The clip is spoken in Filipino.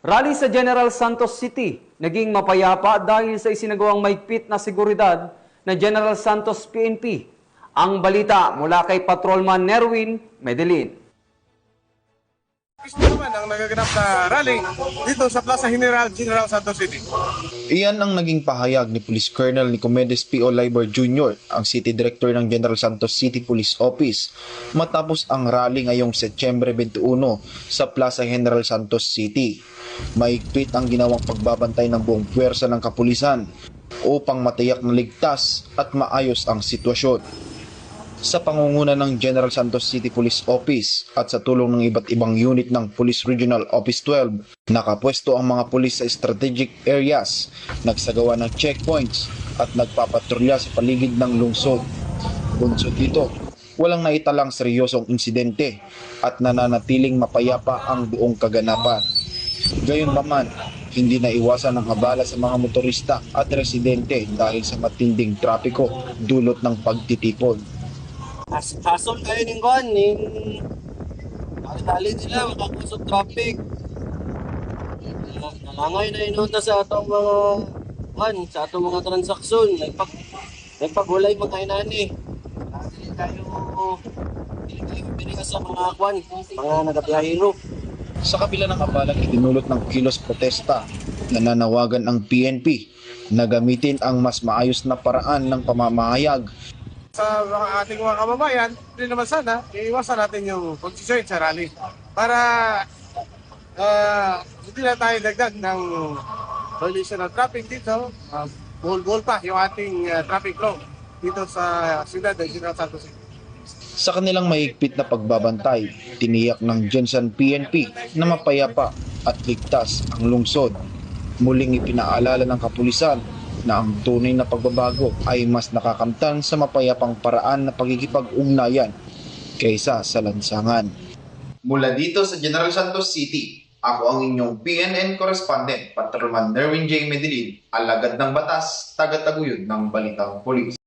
Rally sa General Santos City, naging mapayapa dahil sa isinagawang mahigpit na seguridad na General Santos PNP. Ang balita mula kay Patrolman Nerwin Medelin. Ito naman ang nagaganap na rally dito sa Plaza General Santos City. Iyan ang naging pahayag ni Police Colonel Nicomedes P. Oliver Jr., ang City Director ng General Santos City Police Office, matapos ang rally ngayong Setyembre 21 sa Plaza General Santos City. Mahigpit ang ginawang pagbabantay ng buong puwersa ng kapulisan upang matiyak na ligtas at maayos ang sitwasyon. Sa pangunguna ng General Santos City Police Office at sa tulong ng iba't ibang unit ng Police Regional Office 12, nakapwesto ang mga pulis sa strategic areas, nagsagawa ng checkpoints at nagpapatrolya sa paligid ng lungsod. Bunsod dito, walang naitalang seryosong insidente at nananatiling mapayapa ang buong kaganapan. Gayunpaman, hindi naiwasan ang abala sa mga motorista at residente dahil sa matinding trapiko dulot ng pagtitipon. Hasol kayo ng kuhan, dali nila, makakusog traffic. Nalangay na inunta sa atong mga kuhan, sa atong mga transaksyon. Nagpagulay mga inani. Dili kayo pinigas sa mga kuhan, mga nagapiyahiro. Sa kabila ng abalang idinulot ng kilos protesta, nananawagan ang PNP na gamitin ang mas maayos na paraan ng pamamahayag Sa ating mga kababayan, hindi naman sana, iiwasan natin yung pag-join sa rally para hindi na tayo dagdag ng violation ng traffic dito. Buhol-buhol pa yung ating traffic law dito sa siyudad ng General Santos City. sa kanilang mahigpit na pagbabantay. Tiniyak ng Gensan PNP na mapayapa at ligtas ang lungsod. Muling ipinaalala ng kapulisan na ang tunay na pagbabago ay mas nakakamtan sa mapayapang paraan na pagkikipag-ugnayan kaysa sa lansangan. Mula dito sa General Santos City, ako ang inyong PNN correspondent, Patrolman Nerwin J. Medelin, alagad ng batas, taga-taguyod ng Balitang Pulis.